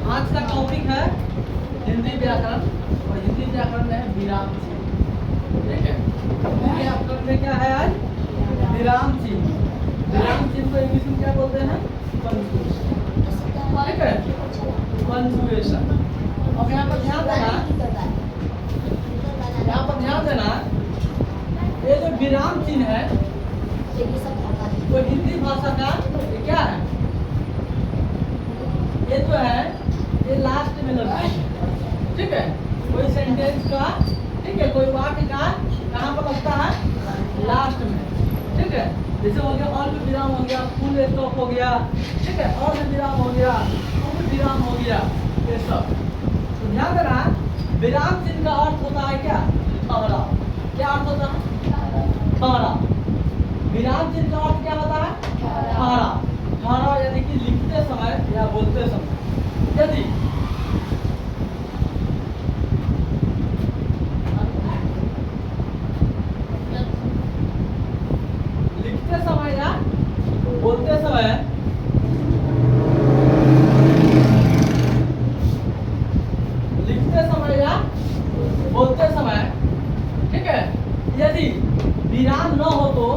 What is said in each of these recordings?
आज का टॉपिक है हिंदी व्याकरण और हिंदी व्याकरण में विराम चिन्ह। ठीक है, हिंदी व्याकरण में क्या है आज? विराम चिन्ह। विराम चिन्ह को इंग्लिश में क्या बोलते हैं? पंक्चुएशन। ठीक है, पंक्चुएशन। अब यहाँ पर ध्यान देना, यहाँ पर ध्यान देना, ये जो विराम चिन्ह है वो हिंदी भाषा का क्या है? ये जो है ये लास्ट में लगता है। ठीक है, कोई सेंटेंस का, ठीक है, कोई वाक्य का कहाँ पर लगता है? लास्ट में। ठीक है, जैसे हो गया अल्प विराम हो गया, फुल स्टॉप हो गया, ठीक है, अर्ध विराम हो गया, पूर्ण विराम हो गया, ये सब। तो ध्यान देना, विराम चिन्ह का अर्थ होता है क्या? ठहराव। क्या अर्थ होता है? ठहराव। विराम चिन्ह का अर्थ क्या होता है? ठहराव। ठहराव यानी कि लिखते समय या बोलते समय यदि लिखते समय या बोलते समय बोलते समय, ठीक है, यदि विराम न हो तो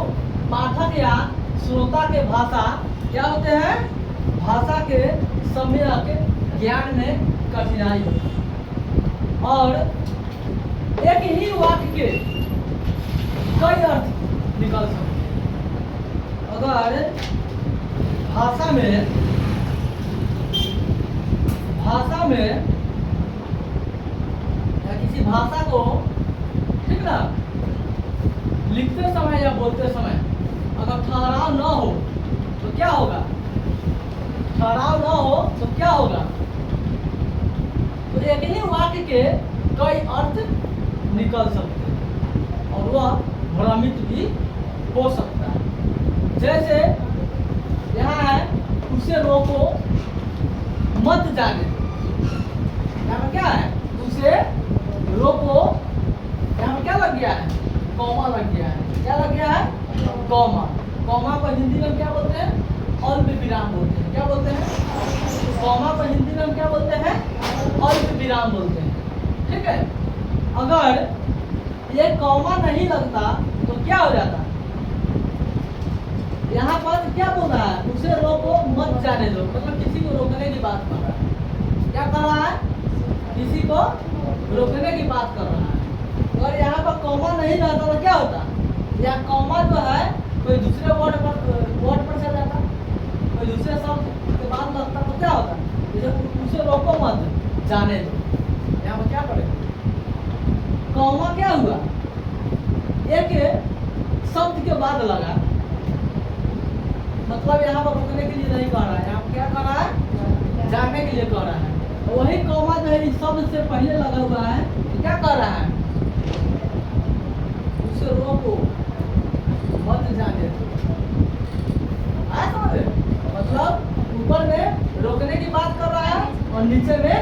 पाठक या श्रोता के भाषा क्या होते हैं? भाषा के सम्यक ज्ञान में कठिनाई होती है और एक ही वाक्य के कई अर्थ निकल सकते हैं। अगर भाषा में या किसी भाषा को, ठीक ना, लिखते समय या बोलते समय अगर ठहराव न हो तो क्या होगा? ठहराव न हो तो क्या होगा? तो एक ही वाक्य के कई अर्थ निकल सकते हैं और वह भ्रमित भी हो सकता है। जैसे यहाँ है, उसे रोको मत जाने। यहाँ पर क्या है? उसे रोको, यहाँ पर क्या लग गया है? कॉमा लग गया है। क्या लग गया है? कॉमा। कॉमा को हिंदी में क्या बोलते हैं? अल्प विराम बोलते हैं। क्या बोलते हैं? कॉमा को हिंदी में क्या बोलते हैं? अल्प विराम बोलते हैं। ठीक है, अगर ये कॉमा नहीं लगता तो क्या हो जाता? यहाँ पर क्या बोल रहा है? उसे रोको मत जाने दो, मतलब किसी को रोकने की बात कर रहा है। क्या कर रहा है? किसी को रोकने की बात कर रहा है। और यहाँ पर कॉमा नहीं रहता तो क्या होता? या कॉमा जो है कोई दूसरे वर्ड पर चल जाता, कोई दूसरे शब्द के बाद लगता तो क्या होता? जैसे उसे रोको मत जाने दो, यहाँ पर क्या पड़ेगा? कॉमा क्या हुआ? एक शब्द के बाद लगा, मतलब यहाँ पर रुकने के लिए नहीं कह रहा है, यहाँ पर क्या कर रहा है? जाने के लिए कह रहा है। वही कॉमा जो है इस शब्द से पहले लगा हुआ है, तो क्या कर रहा है? उसे रोको मत जाने दो। मतलब ऊपर में रोकने की बात कर रहा है और नीचे में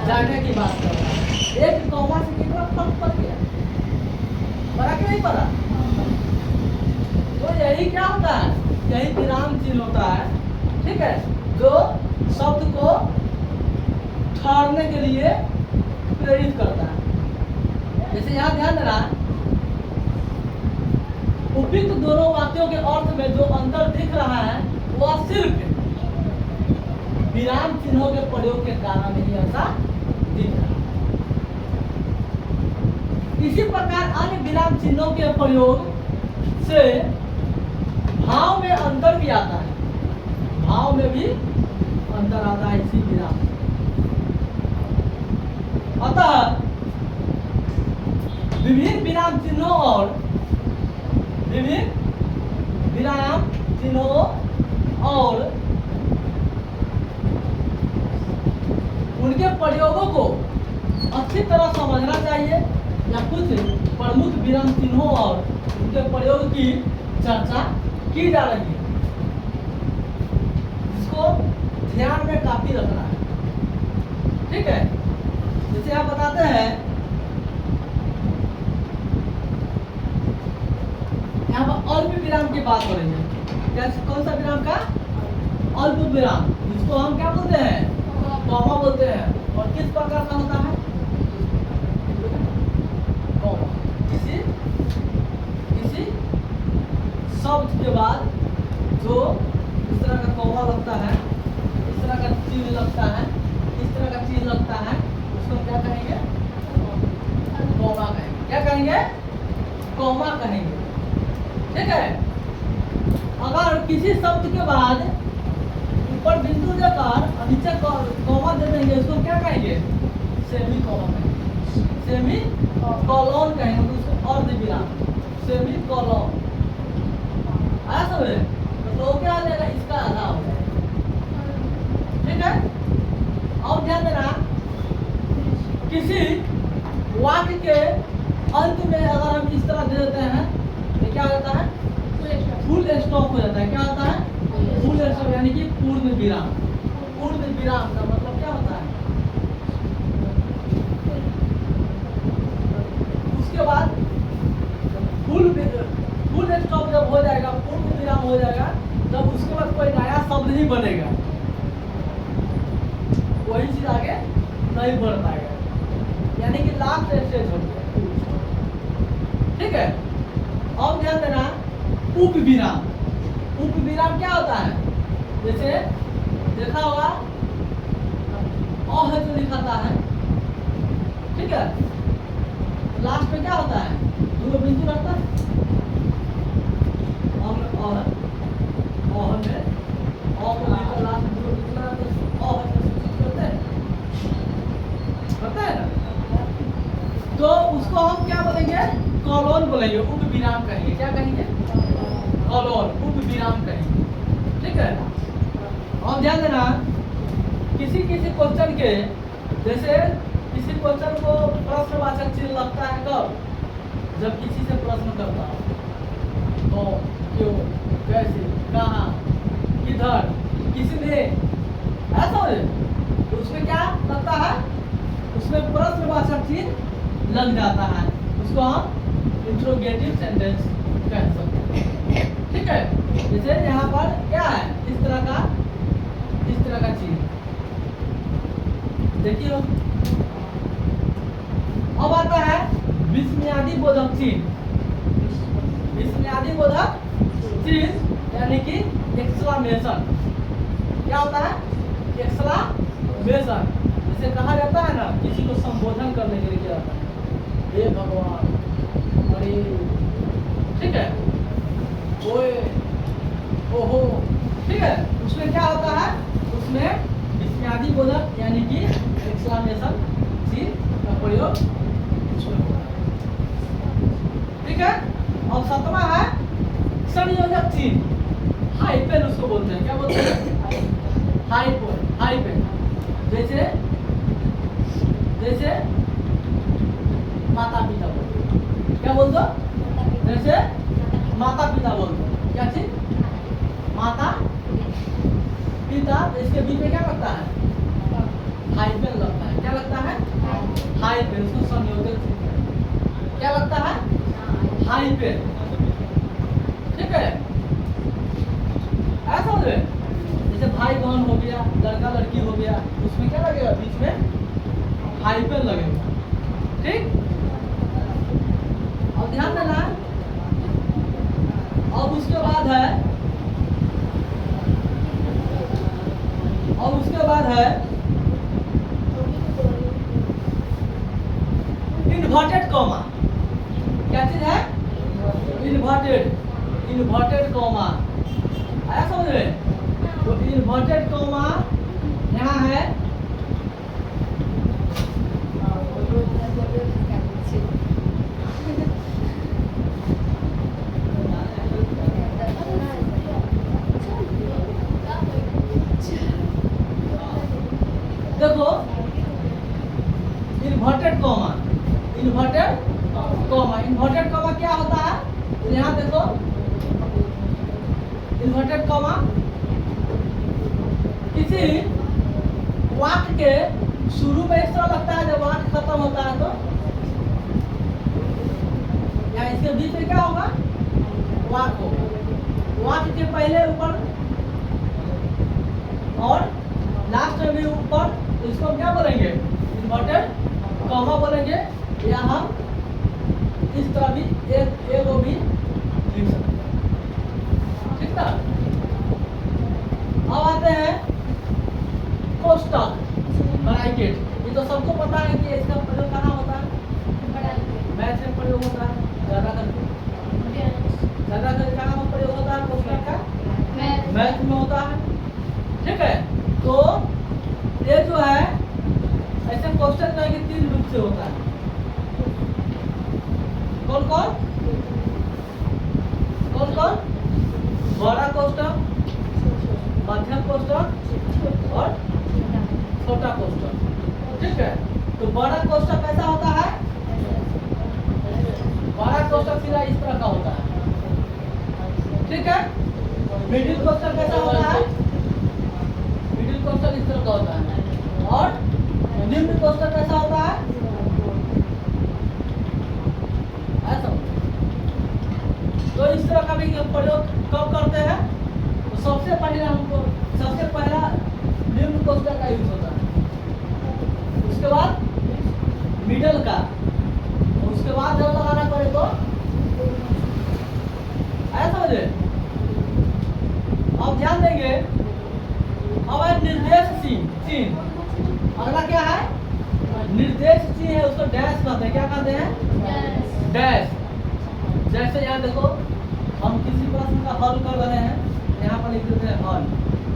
जाने की बात कर रहा है। एक कॉमा से कितना फर्क पड़ गया? पड़ा कि नहीं पड़ा? तो यही क्या होता है? यही विराम चिन्ह होता है। ठीक है, जो शब्द को ठहरने के लिए प्रेरित करता है। जैसे यहाँ ध्यान देना, उपयुक्त दोनों वाक्यों के अर्थ में जो अंतर दिख रहा है वह सिर्फ विराम चिन्हों के प्रयोग के कारण ही ऐसा दिख रहा है। इसी प्रकार अन्य विराम चिन्हों के प्रयोग से भाव में अंतर भी आता है। भाव में भी अंतर आता है इसी विराम। अतः विभिन्न विराम चिन्हों और उनके प्रयोगों को अच्छी तरह समझना चाहिए या कुछ प्रमुख विराम चिन्हों और उनके प्रयोग की चर्चा की जा रही है, जिसको ध्यान में काफी रखना है। ठीक है, जैसे आप बताते हैं, यहाँ पर अल्प विराम की बात हो रही है। क्या, कौन सा विराम का? अल्प विराम, जिसको हम क्या बोलते हैं? कॉमा बोलते हैं। चीज लगता है, इस तरह का चीज लगता है, उसको क्या कहेंगे? कॉमा कहेंगे। क्या कहेंगे? कॉमा कहेंगे। ठीक है। अगर किसी शब्द के बाद ऊपर बिंदु देकर और नीचे कॉमा दे देंगे, उसको क्या कहेंगे? सेमी कॉमा कहेंगे, सेमी कॉलोन कहेंगे, उसको अर्धविराम, सेमी कॉलोन। आया समझे? तो क्या आ जाएगा? इसका आधा हो जाएगा। ठीक है। अब ध्यान देना, किसी वाक्य के अंत में अगर हम इस तरह दे देते हैं तो क्या होता है? फुल स्टॉप हो जाता है। क्या होता है? फुल स्टॉप, यानी कि पूर्ण विराम। पूर्ण विराम का मतलब क्या होता है? उसके बाद फुल स्टॉप जब हो जाएगा, पूर्ण विराम हो जाएगा, तब उसके बाद कोई नया शब्द नहीं बनेगा, वही चीज आगे नहीं बढ़ पाएगा, यानी कि लास्ट स्टेज हो गया। ठीक है। अब ध्यान देना, उपविराम। उपविराम क्या होता है? जैसे देखा होगा, अ है तो लिखाता है। ठीक है। लास्ट में क्या होता है? दो बिंदु रहता है। तो उसको हम क्या बोलेंगे? कॉलोन बोलेंगे, उपविराम कहेंगे। क्या कहेंगे? कॉलोन, उपविराम कहेंगे। ठीक है। और ध्यान देना, किसी क्वेश्चन के, जैसे किसी क्वेश्चन को प्रश्नवाचक चिन्ह लगता है कब? जब किसी से प्रश्न करता हो, तो क्यों, कैसे, कहाँ, किधर, किसने, ऐसा हो। तो उसमें क्या लगता है? उसमें प्रश्नवाचक चिन्ह लग जाता है, उसको हम इंट्रोगेटिव सेंटेंस कह सकते हैं। ठीक है। जैसे यहाँ पर क्या है? इस तरह का चीज देखिए। अब आता है विस्मयादि बोधक चिन्ह। विस्मयादि बोधक चिन्ह यानी कि एक्सक्लेमेशन। क्या होता है? एक्सक्लेमेशन। जैसे कहा जाता है ना, किसी को संबोधन करने के लिए क्या होता है? हे भगवान, अरे, ठीक है, ओए, ओहो। ठीक है। उसमें क्या होता है? उसमें विस्मयादि बोधक यानी कि एक्सक्लेमेशन चिन्ह का प्रयोग उसमें होता है। ठीक है। और सातवां है संयोजक चिन्ह, हाइपेन उसको बोलते हैं। क्या बोलते हैं? हाइपेन। जैसे माता पिता बोल दो। क्या बोल दो? जैसे माता पिता बोल दो। क्या चीज? माता पिता। इसके बीच में क्या लगता है? हाइपेन लगता है। क्या लगता है? हाइपेन। उसको संयोजक चिन्ह। क्या लगता है? हाइपेन। ठीक है। ऐसा हो जाए, जैसे भाई बहन हो गया, लड़का लड़की हो गया, उसमें क्या लगेगा? बीच में हाइपेन लगेगा। ठीक। और ध्यान देना, अब उसके बाद है इन्वर्टेड कॉमा। क्या चीज है? Inverted comma. आया समझ रहे? तो इन्वर्टेड कॉमा यहाँ है। देखो, इन्वर्टेड कॉमा क्या होता है? तो यहाँ देखो, इन्वर्टेड कॉमा किसी वाक्य के शुरू में इस तरह लगता है, जब वाक्य खत्म होता है तो या इसके बीच में क्या होगा? वाक्य होगा। वाक्य के पहले ऊपर और लास्ट में भी ऊपर, तो इसको हम क्या बोलेंगे? इन्वर्टेड कॉमा बोलेंगे। या हम इस तरह भी एक भी लिख सकते हैं। ठीक ना? अब आते हैं कोष्टक ब्रैकेट, ये तो सबको पता है कि इसका प्रयोग कहाँ होता है, मैथ में प्रयोग होता है ज्यादा करके कहाँ प्रयोग होता है कोष्टक का, मैथ में होता है। ठीक है, तो ये जो है ऐसे कोष्टक जो है कि 3 रूप से होता है। कौन कौन कौन कौन? बड़ा कोष्टक, मध्यम कोष्टक और छोटा कोष्टक। ठीक है, तो बड़ा कोष्टक कैसा होता है? बड़ा कोष्टक सीधा इस तरह का होता है। ठीक है, मिडिल कोष्टक कैसा होता है? मिडिल कोष्टक इस तरह का होता है। और निम्न कोष्टक कैसा होता है? ऐसा। तो इस तरह का भी प्रयोग कब करते हैं? तो सबसे पहला निम्न कोष्टक का यूज होता है, उसके बाद मिडल का, उसके बाद जब लगाना पड़े तो ऐसा समझे। अब ध्यान देंगे, अब है निर्देश चिन्ह। अगला क्या है? निर्देश चिन्ह है, उसको डैश कहते हैं। क्या कहते हैं? डैश। जैसे यहाँ देखो, हम किसी प्रश्न का हल कर रहे हैं, यहाँ पर लिख देते हैं हल,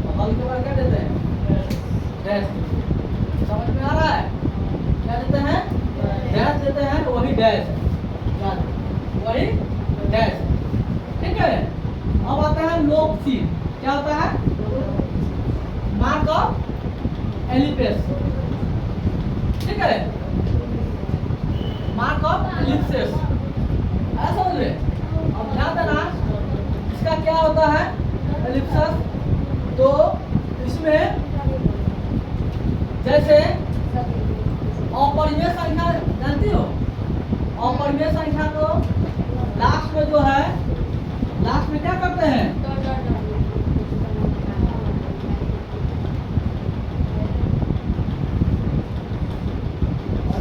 तो हल के बाद क्या देते हैं? डैश। समझ में आ रहा है? क्या देते हैं? डैश देते हैं, वही डैश, वही डैश। ठीक है, अब आता है लोक चिन्ह। क्या होता है? Mark of ellipse. ठीक है, मार्क ऑफ एलिप्सेस, ऐसा समझ रहे? अब ध्यान देना, इसका क्या होता है एलिप्सस, तो इसमें जैसे अपरिमेय संख्या जानती हो, अपरिमेय संख्या को लास्ट में जो है, लास्ट में क्या करते हैं?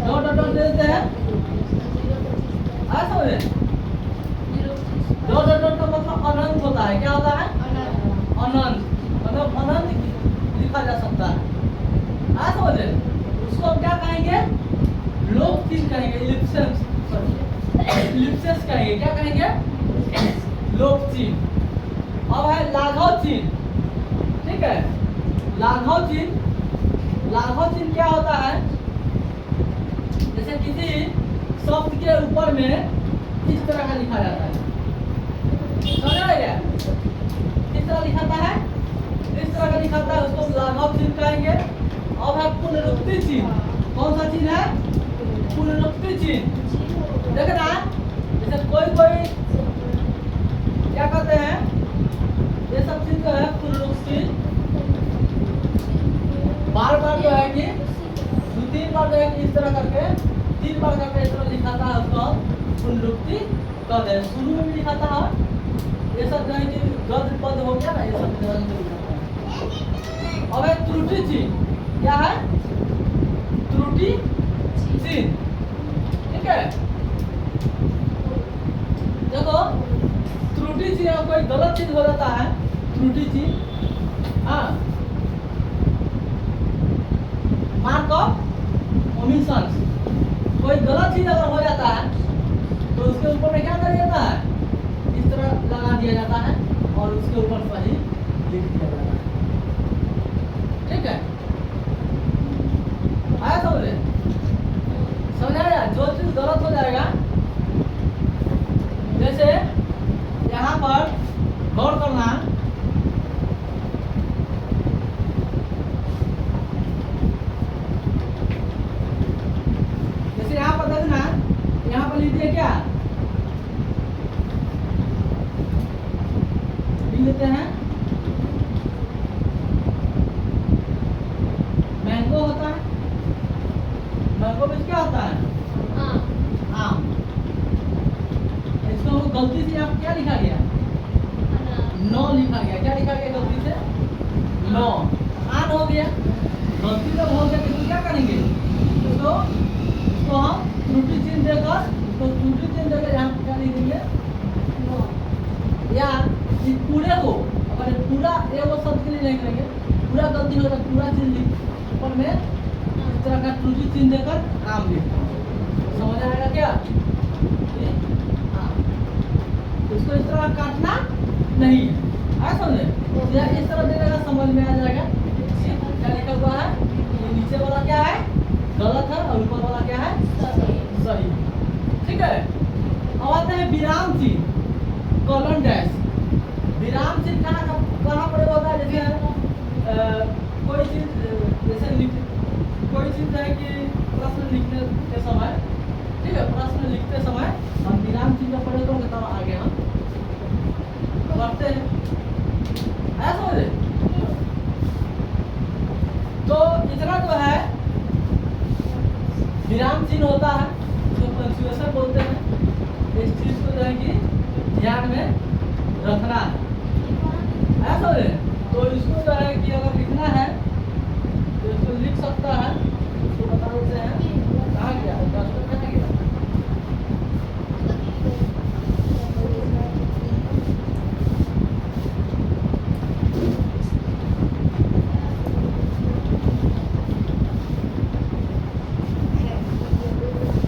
डॉट डॉट देते हैं, ऐसा समझे? डॉट डॉट का मतलब अनंत होता है। क्या होता है? अनंत, मतलब अनंत लिखा जा सकता है। ऐसा समझे? उसको हम क्या कहेंगे? लोक चिन्ह कहेंगे, इलिप्सेस, इलिप्सेस कहेंगे। क्या कहेंगे? लोक चिन्ह। अब है लाघव चिन्ह। ठीक है, लाघव चिन्ह, लाघव चिन्ह क्या होता है? जैसे किसी शब्द के ऊपर में इस तरह का लिखा जाता है, समझ आएगा? किस तरह लिखाता है? इस तरह का लिखाता है, उसको लाघव चिन्ह कहेंगे। अब है पुनरुक्ति चिन्ह। कौन सा चिन्ह है? पुनरुक्ति चिन्ह। देखना, जैसे कोई क्या कहते हैं, ये सब चीज जो है पुनरुक्ति, बार बार जो है कि 2-3 बार जो है कि इस तरह करके 3 बार करके इस तरह लिखाता है, उसको पुनरुक्ति कहते हैं। शुरू में भी लिखाता है, ये सब जो है कि गद्य पद हो गया ना, ये सब जो है लिखाता है। अब है त्रुटि चिन्ह। क्या है? त्रुटि चिन्ह। ठीक है, देखो त्रुटि चिन्ह, कोई गलत चीज हो जाता है, त्रुटि चिन्ह। हाँ, मार्क ऑफ ओमिशंस, कोई गलत चीज अगर हो जाता है तो उसके ऊपर में क्या कर जाता है? इस तरह लगा दिया जाता है और उसके ऊपर सही लिख दिया जाता है। ठीक है, आया समझे? समझाया? जो चीज गलत हो जाएगा, जैसे यहाँ पर गौर करना, जैसे यहाँ पर देखना, यहाँ पर लीजिए क्या लेते हैं? मैंगो होता है, मैंगो में क्या होता है? आम। इसको गलती से आप क्या लिखा गया? नो लिखा गया। क्या लिखा गया गलती से? नो। आन हो गया, गलती जब हो गया तो क्या करेंगे? उसको हम त्रुटि चिन्ह देकर, तो त्रुटि चिन्ह देकर यहाँ क्या लिखेंगे? या इस पूरे को, अगर पूरा ये वो शब्द के लिए नहीं करेंगे, पूरा गलती हो तो पूरा चीज ऊपर में इस तरह का त्रुटि चिन्ह देकर नाम लिखता हूँ। समझ आएगा क्या? हाँ, इसको इस तरह काटना नहीं है, आया समझे? इस तरह देने का समझ में आ जाएगा। क्या लिखा हुआ है? ये नीचे वाला क्या है? गलत है और ऊपर वाला क्या है? सही। ठीक है। अब आते हैं विराम चिन्ह, कॉलन डैश। विराम चिन्ह कहाँ प्रयोग होता है? जैसे कोई चीज जैसे कोई चीज है कि प्रश्न लिखने के समय, ठीक है, प्रश्न लिखते समय हम विराम चिन्ह का प्रयोग करेंगे, तब आगे हम बढ़ते हैं। ऐसा समझे? तो इतना जो है विराम चिन्ह होता है, जो पंक्चुएशन बोलते हैं। इस चीज को जो है कि ध्यान में रखना है, ऐसा समझे? तो इसको जो है कि अगर लिखना है तो इसको लिख सकता है